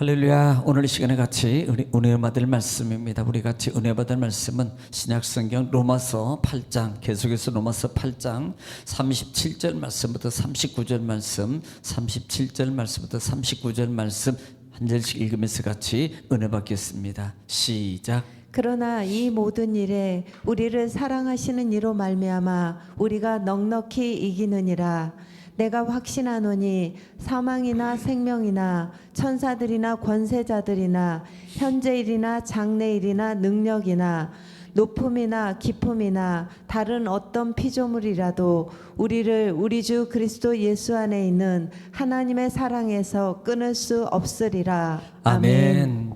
할렐루야. 오늘 이 시간에 같이 우리 은혜 받을 말씀입니다. 우리 같이 은혜 받을 말씀은 신약성경 로마서 8장, 계속해서 로마서 8장 37절 말씀부터 39절 말씀, 37절 말씀부터 39절 말씀 한 절씩 읽으면서 같이 은혜 받겠습니다. 시작. 그러나 이 모든 일에 우리를 사랑하시는 이로 말미암아 우리가 넉넉히 이기느니라. 내가 확신하노니 사망이나 생명이나 천사들이나 권세자들이나 현재일이나 장래일이나 능력이나 높음이나 깊음이나 다른 어떤 피조물이라도 우리를 우리 주 그리스도 예수 안에 있는 하나님의 사랑에서 끊을 수 없으리라. 아멘.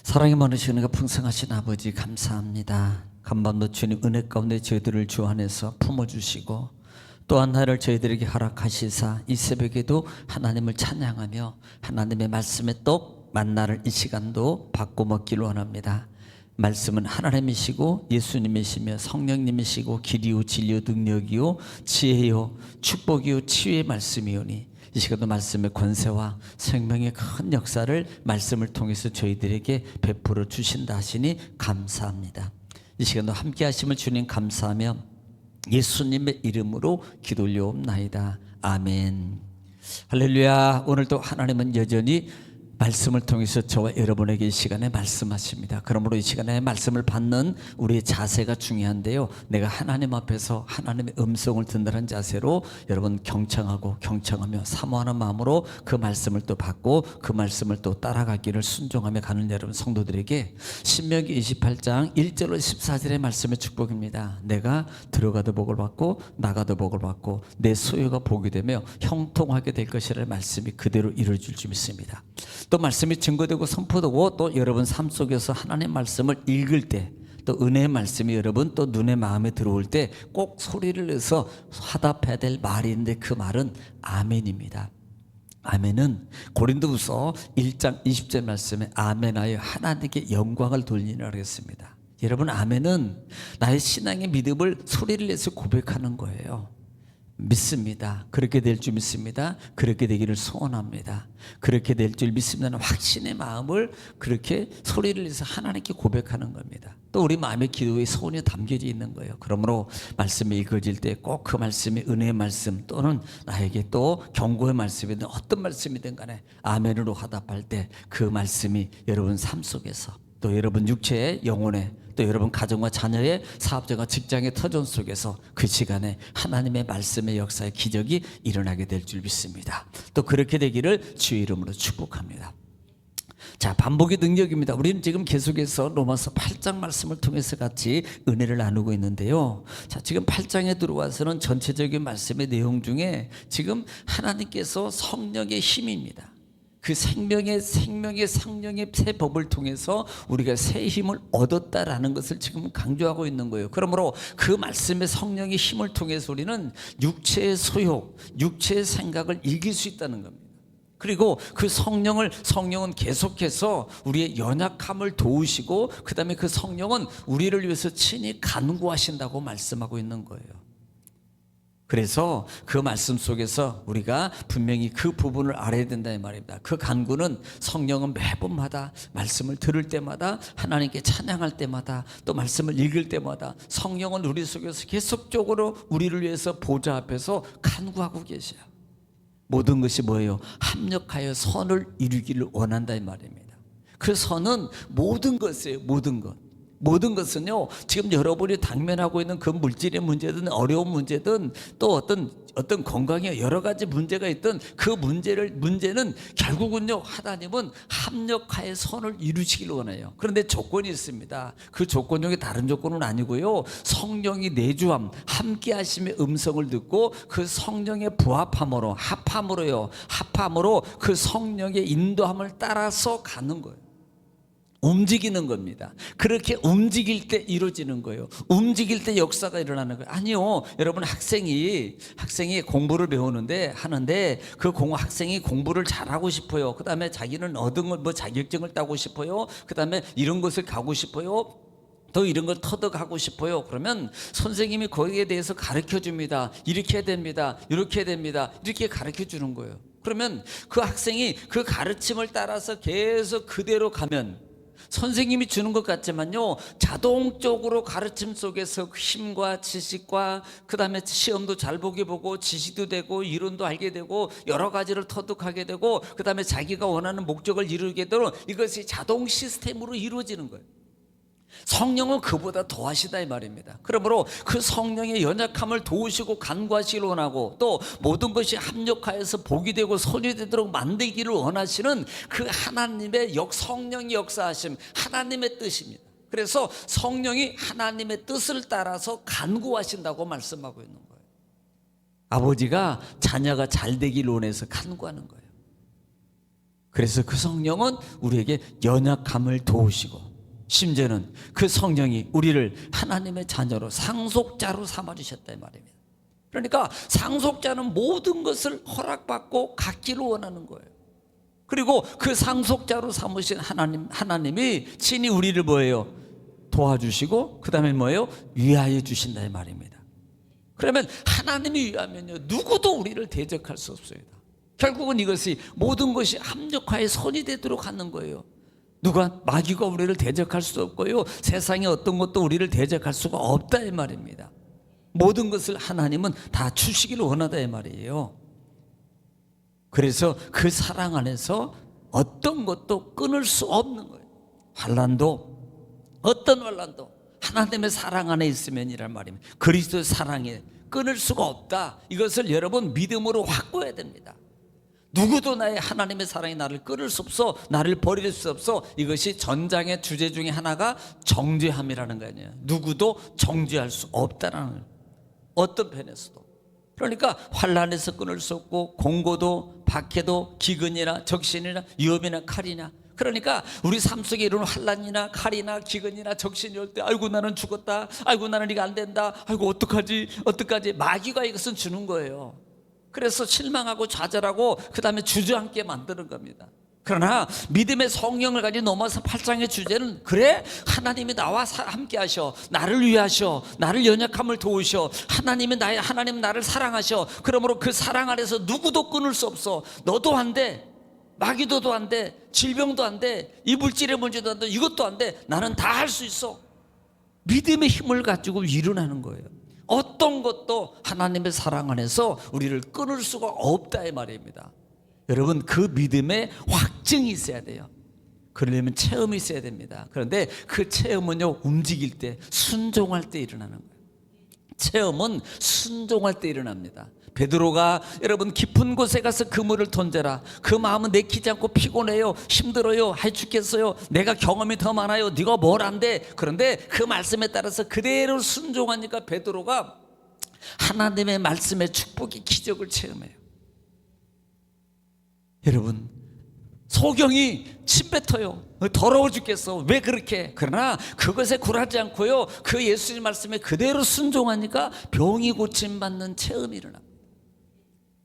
사랑이 많으신 은혜가 풍성하신 아버지 감사합니다. 간밤도 주님 은혜 가운데 저희들을 주 안에서 품어주시고 또한 나를 저희들에게 허락하시사 이 새벽에도 하나님을 찬양하며 하나님의 말씀에 또 만나를 이 시간도 받고 먹기를 원합니다. 말씀은 하나님이시고 예수님이시며 성령님이시고 길이요 진리요 능력이요 지혜요 축복이요 치유의 말씀이오니 이 시간도 말씀의 권세와 생명의 큰 역사를 말씀을 통해서 저희들에게 베풀어 주신다 하시니 감사합니다. 이 시간도 함께 하심을 주님 감사하며 예수님의 이름으로 기도 올려옵나이다. 아멘. 할렐루야. 오늘도 하나님은 여전히 말씀을 통해서 저와 여러분에게 이 시간에 말씀하십니다. 그러므로 이 시간에 말씀을 받는 우리의 자세가 중요한데요, 내가 하나님 앞에서 하나님의 음성을 듣는다는 자세로 여러분 경청하며 사모하는 마음으로 그 말씀을 또 받고 그 말씀을 또 따라가기를 순종하며 가는 여러분 성도들에게 신명기 28장 1절로 14절의 말씀의 축복입니다. 내가 들어가도 복을 받고 나가도 복을 받고 내 소유가 복이 되며 형통하게 될 것이라는 말씀이 그대로 이루어질 줄 믿습니다. 또 말씀이 증거되고 선포되고 또 여러분 삶 속에서 하나님의 말씀을 읽을 때 또 은혜의 말씀이 여러분 또 눈에 마음에 들어올 때 꼭 소리를 내서 화답해야 될 말이 있는데 그 말은 아멘입니다. 아멘은 고린도후서 1장 20절 말씀에 아멘하여 하나님께 영광을 돌리라 그랬습니다. 여러분, 아멘은 나의 신앙의 믿음을 소리를 내서 고백하는 거예요. 믿습니다. 그렇게 될 줄 믿습니다. 그렇게 되기를 소원합니다. 그렇게 될 줄 믿습니다는 확신의 마음을 그렇게 소리를 내서 하나님께 고백하는 겁니다. 또 우리 마음의 기도에 소원이 담겨져 있는 거예요. 그러므로 말씀이 읽어질 때 꼭 그 말씀이 은혜의 말씀 또는 나에게 또 경고의 말씀이든 어떤 말씀이든 간에 아멘으로 화답할 때 그 말씀이 여러분 삶 속에서 또 여러분 육체의 영혼의 또 여러분 가정과 자녀의 사업자와 직장의 터전 속에서 그 시간에 하나님의 말씀의 역사의 기적이 일어나게 될 줄 믿습니다. 또 그렇게 되기를 주의 이름으로 축복합니다. 자, 반복의 능력입니다. 우리는 지금 계속해서 로마서 8장 말씀을 통해서 같이 은혜를 나누고 있는데요. 자, 지금 8장에 들어와서는 전체적인 말씀의 내용 중에 지금 하나님께서 성령의 힘입니다. 그 생명의 성령의 새 법을 통해서 우리가 새 힘을 얻었다라는 것을 지금 강조하고 있는 거예요. 그러므로 그 말씀의 성령의 힘을 통해서 우리는 육체의 소욕, 육체의 생각을 이길 수 있다는 겁니다. 그리고 그 성령은 계속해서 우리의 연약함을 도우시고 그 다음에 그 성령은 우리를 위해서 친히 간구하신다고 말씀하고 있는 거예요. 그래서 그 말씀 속에서 우리가 분명히 그 부분을 알아야 된다 이 말입니다. 그 간구는 성령은 매번마다 말씀을 들을 때마다 하나님께 찬양할 때마다 또 말씀을 읽을 때마다 성령은 우리 속에서 계속적으로 우리를 위해서 보좌 앞에서 간구하고 계셔요. 모든 것이 뭐예요? 합력하여 선을 이루기를 원한다 이 말입니다. 그 선은 모든 것이에요. 모든 것은요, 지금 여러분이 당면하고 있는 그 물질의 문제든 어려운 문제든 또 어떤 건강에 여러 가지 문제가 있든 그 문제는 결국은요, 하나님은 합력하여 선을 이루시길 원해요. 그런데 조건이 있습니다. 그 조건 중에 다른 조건은 아니고요, 성령이 내주함, 함께 하심의 음성을 듣고 그 성령의 부합함으로 합함으로 그 성령의 인도함을 따라서 가는 거예요. 움직이는 겁니다. 그렇게 움직일 때 이루어지는 거예요. 움직일 때 역사가 일어나는 거예요. 아니요, 여러분, 학생이 공부를 하는데 그 학생이 공부를 잘하고 싶어요. 그 다음에 자기는 얻은 걸 자격증을 따고 싶어요. 그 다음에 이런 것을 가고 싶어요. 또 이런 걸 터득하고 싶어요. 그러면 선생님이 거기에 대해서 가르쳐 줍니다. 이렇게 해야 됩니다. 이렇게 해야 됩니다. 이렇게 가르쳐 주는 거예요. 그러면 그 학생이 그 가르침을 따라서 계속 그대로 가면 선생님이 주는 것 같지만요, 자동적으로 가르침 속에서 힘과 지식과 그 다음에 시험도 잘 보게 보고 지식도 되고 이론도 알게 되고 여러 가지를 터득하게 되고 그 다음에 자기가 원하는 목적을 이루게 되도록 이것이 자동 시스템으로 이루어지는 거예요. 성령은 그보다 더하시다 이 말입니다. 그러므로 그 성령의 연약함을 도우시고 간구하시기를 원하고 또 모든 것이 합력하여서 복이 되고 선이 되도록 만들기를 원하시는 그 하나님의 성령의 역사하심, 하나님의 뜻입니다. 그래서 성령이 하나님의 뜻을 따라서 간구하신다고 말씀하고 있는 거예요. 아버지가 자녀가 잘 되기를 원해서 간구하는 거예요. 그래서 그 성령은 우리에게 연약함을 도우시고 심지어는 그 성령이 우리를 하나님의 자녀로 상속자로 삼아주셨다 이 말입니다. 그러니까 상속자는 모든 것을 허락받고 갖기를 원하는 거예요. 그리고 그 상속자로 삼으신 하나님이 친히 우리를 뭐예요? 도와주시고 그 다음에 뭐예요? 위하여 주신다 이 말입니다. 그러면 하나님이 위하면요, 누구도 우리를 대적할 수 없습니다. 결국은 이것이 모든 것이 합력하여 선이 되도록 하는 거예요. 누가 마귀가 우리를 대적할 수 없고요, 세상의 어떤 것도 우리를 대적할 수가 없다 이 말입니다. 모든 것을 하나님은 다 주시기를 원하다 이 말이에요. 그래서 그 사랑 안에서 어떤 것도 끊을 수 없는 거예요. 어떤 환난도 하나님의 사랑 안에 있으면이란 말입니다. 그리스도의 사랑에 끊을 수가 없다. 이것을 여러분 믿음으로 확고해야 됩니다. 누구도 나의 하나님의 사랑이 나를 끊을 수 없어, 나를 버릴 수 없어. 이것이 전장의 주제 중에 하나가 정죄함이라는 거 아니에요. 누구도 정죄할 수 없다라는 거예요. 어떤 편에서도. 그러니까 환난에서 끊을 수 없고 공고도 박해도 기근이나 적신이나 위험이나 칼이나, 그러니까 우리 삶 속에 이런 환난이나 칼이나 기근이나 적신이 올 때 아이고 나는 죽었다, 아이고 나는 이거 안 된다, 아이고 어떡하지 마귀가 이것은 주는 거예요. 그래서 실망하고 좌절하고 그 다음에 주저앉게 만드는 겁니다. 그러나 믿음의 성령을 가지고 넘어서 8장의 주제는, 그래 하나님이 나와 함께 하셔, 나를 위하셔, 나를 연약함을 도우셔, 하나님 나를 사랑하셔. 그러므로 그 사랑 안에서 누구도 끊을 수 없어. 너도 안 돼, 마귀도도 안 돼, 질병도 안 돼, 이 물질의 문제도 안 돼, 이것도 안 돼. 나는 다 할 수 있어. 믿음의 힘을 가지고 일어나는 거예요. 어떤 것도 하나님의 사랑 안에서 우리를 끊을 수가 없다 이 말입니다. 여러분, 그 믿음에 확증이 있어야 돼요. 그러려면 체험이 있어야 됩니다. 그런데 그 체험은요, 움직일 때, 순종할 때 일어나는 거예요. 체험은 순종할 때 일어납니다. 베드로가 여러분 깊은 곳에 가서 그물을 던져라. 그 마음은 내키지 않고 피곤해요, 힘들어요, 할 죽겠어요, 내가 경험이 더 많아요, 네가 뭘 안 돼. 그런데 그 말씀에 따라서 그대로 순종하니까 베드로가 하나님의 말씀의 축복의 기적을 체험해요. 여러분, 소경이 침 뱉어요. 더러워 죽겠어, 왜 그렇게. 그러나 그것에 굴하지 않고요, 그 예수님 말씀에 그대로 순종하니까 병이 고침받는 체험이 일어납니다.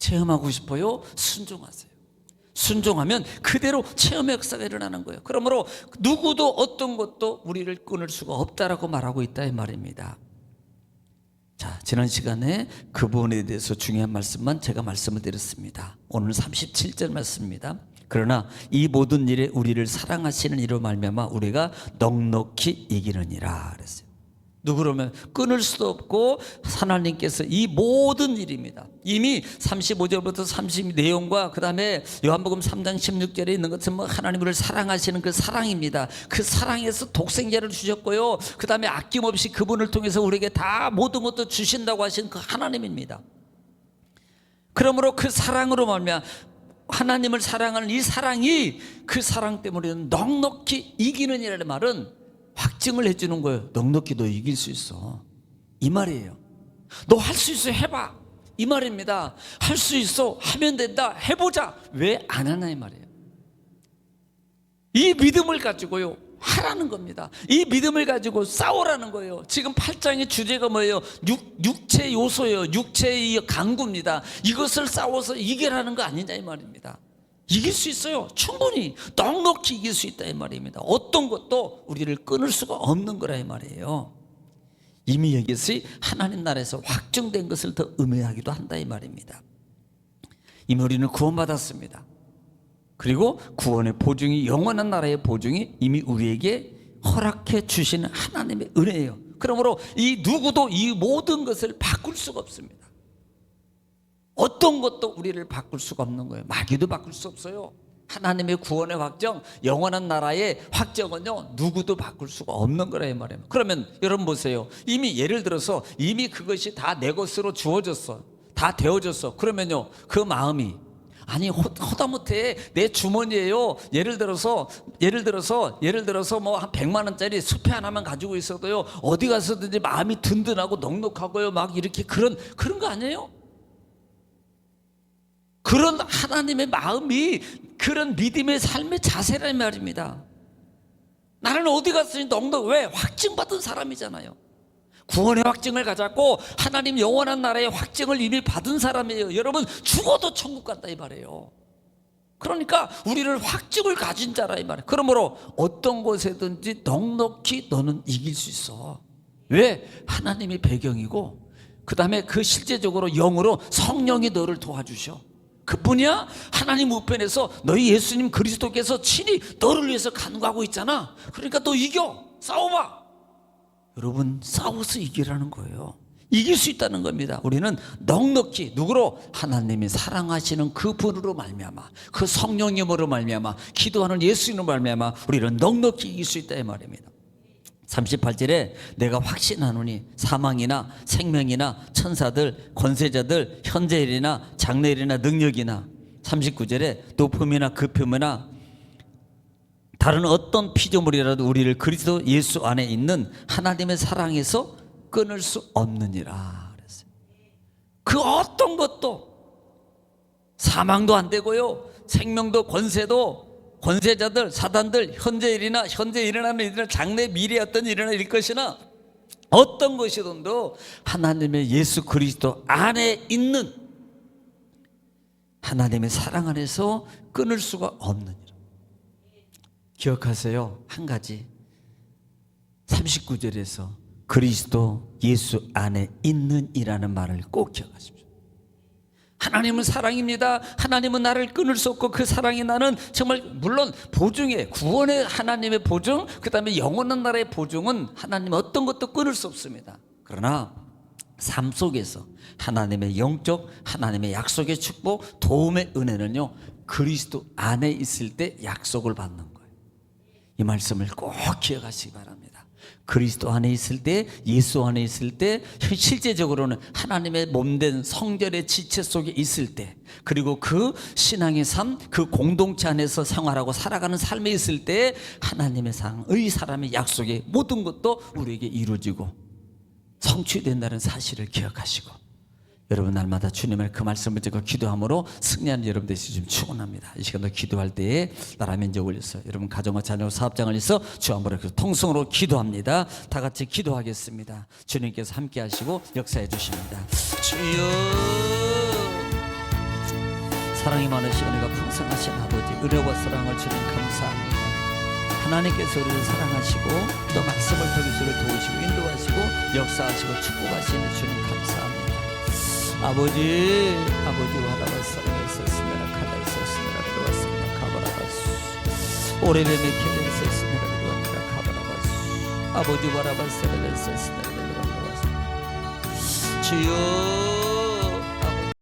체험하고 싶어요? 순종하세요. 순종하면 그대로 체험의 역사가 일어나는 거예요. 그러므로 누구도 어떤 것도 우리를 끊을 수가 없다라고 말하고 있다 이 말입니다. 자, 지난 시간에 그 부분에 대해서 중요한 말씀만 제가 말씀을 드렸습니다. 오늘 37절 말씀입니다. 그러나 이 모든 일에 우리를 사랑하시는 이로 말미암아 우리가 넉넉히 이기느니라 그랬어요. 누구라면 끊을 수도 없고 하나님께서 이 모든 일입니다. 이미 35절부터 30 내용과 그 다음에 요한복음 3장 16절에 있는 것은 뭐 하나님을 사랑하시는 그 사랑입니다. 그 사랑에서 독생자를 주셨고요, 그 다음에 아낌없이 그분을 통해서 우리에게 다 모든 것도 주신다고 하신 그 하나님입니다. 그러므로 그 사랑으로 말미암아 하나님을 사랑하는 이 사랑이, 그 사랑 때문에 넉넉히 이기는 이라는 말은 확증을 해주는 거예요. 넉넉히 너 이길 수 있어, 이 말이에요. 너 할 수 있어, 해봐, 이 말입니다. 할 수 있어, 하면 된다, 해보자, 왜 안 하나 이 말이에요. 이 믿음을 가지고요 하라는 겁니다. 이 믿음을 가지고 싸우라는 거예요. 지금 8장의 주제가 뭐예요? 육체 요소예요. 육체의 강구입니다. 이것을 싸워서 이겨라는 거 아니냐 이 말입니다. 이길 수 있어요. 충분히 넉넉히 이길 수 있다 이 말입니다. 어떤 것도 우리를 끊을 수가 없는 거라 이 말이에요. 이미 여기서 하나님 나라에서 확정된 것을 더 의미하기도 한다 이 말입니다. 이미 우리는 구원받았습니다. 그리고 구원의 보증이, 영원한 나라의 보증이 이미 우리에게 허락해 주시는 하나님의 은혜예요. 그러므로 이 누구도 이 모든 것을 바꿀 수가 없습니다. 어떤 것도 우리를 바꿀 수가 없는 거예요. 마귀도 바꿀 수 없어요. 하나님의 구원의 확정, 영원한 나라의 확정은요, 누구도 바꿀 수가 없는 거라 이 말이에요. 그러면 여러분 보세요. 이미 예를 들어서 이미 그것이 다 내 것으로 주어졌어, 다 되어졌어. 그러면요, 그 마음이 아니 허다못해 내 주머니에요. 예를 들어서 뭐 한 100만 원짜리 수표 하나만 가지고 있어도요, 어디 가서든지 마음이 든든하고 넉넉하고요, 막 이렇게 그런 거 아니에요? 그런 하나님의 마음이 그런 믿음의 삶의 자세란 말입니다. 나는 어디 갔으니 넉넉, 왜? 확증받은 사람이잖아요. 구원의 확증을 가졌고 하나님 영원한 나라의 확증을 이미 받은 사람이에요. 여러분, 죽어도 천국 간다 이 말이에요. 그러니까 우리를 확증을 가진 자라 이 말이에요. 그러므로 어떤 곳에든지 넉넉히 너는 이길 수 있어. 왜? 하나님이 배경이고, 그 다음에 그 실제적으로 영으로 성령이 너를 도와주셔. 그뿐이야? 하나님 우편에서 너희 예수님 그리스도께서 친히 너를 위해서 간구하고 있잖아. 그러니까 너 이겨. 싸워봐. 여러분, 싸워서 이기라는 거예요. 이길 수 있다는 겁니다. 우리는 넉넉히 누구로? 하나님이 사랑하시는 그 분으로 말미암아, 그 성령님으로 말미암아, 기도하는 예수님으로 말미암아 우리는 넉넉히 이길 수 있다 이 말입니다. 38절에 내가 확신하노니 사망이나 생명이나 천사들, 권세자들, 현재일이나 장래일이나 능력이나, 39절에 높음이나 급음이나 다른 어떤 피조물이라도 우리를 그리스도 예수 안에 있는 하나님의 사랑에서 끊을 수 없느니라 그랬어요. 그 어떤 것도, 사망도 안 되고요, 생명도, 권세도, 권세자들, 사단들, 현재 일어나는 일이나 장래 미래에 어떤 일어나 일 것이나 어떤 것이든도 하나님의 예수 그리스도 안에 있는 하나님의 사랑 안에서 끊을 수가 없느니라. 기억하세요. 한 가지, 39절에서 그리스도 예수 안에 있는 이라는 말을 꼭 기억하십시오. 하나님은 사랑입니다. 하나님은 나를 끊을 수 없고 그 사랑이 나는 정말, 물론 보증에, 구원의 하나님의 보증, 그 다음에 영원한 나라의 보증은 하나님 어떤 것도 끊을 수 없습니다. 그러나 삶 속에서 하나님의 영적, 하나님의 약속의 축복, 도움의 은혜는요, 그리스도 안에 있을 때 약속을 받는 거예요. 이 말씀을 꼭 기억하시기 바랍니다. 그리스도 안에 있을 때, 예수 안에 있을 때, 실제적으로는 하나님의 몸된 성결의 지체 속에 있을 때, 그리고 그 신앙의 삶, 그 공동체 안에서 생활하고 살아가는 삶에 있을 때 하나님의 상의 사람의 약속의 모든 것도 우리에게 이루어지고 성취된다는 사실을 기억하시고, 여러분 날마다 주님의 그 말씀을 듣고 기도함으로 승리하는 여러분 되시길 축원합니다. 이 시간도 기도할 때에 나라 면적 올려서 여러분 가정과 자녀 사업장을 위해서 주 한번 통성으로 기도합니다. 다 같이 기도하겠습니다. 주님께서 함께 하시고 역사해 주십니다. 주여, 사랑이 많으신 은혜가 풍성하신 아버지, 은혜와 사랑을 주님 감사합니다. 하나님께서 우리를 사랑하시고 또 말씀을 통해서 우리를 도우시고 인도하시고 역사하시고 축복하시는 주님 감사합니다. 아버지 와라바사라가 있었으면 칼라 있었으면 들어왔으면 가바라바스 오래뱀이 켜져 있었으면 들어왔으면 가바라바스 아버지 와라바사라가 있었으면 들어왔으면 주여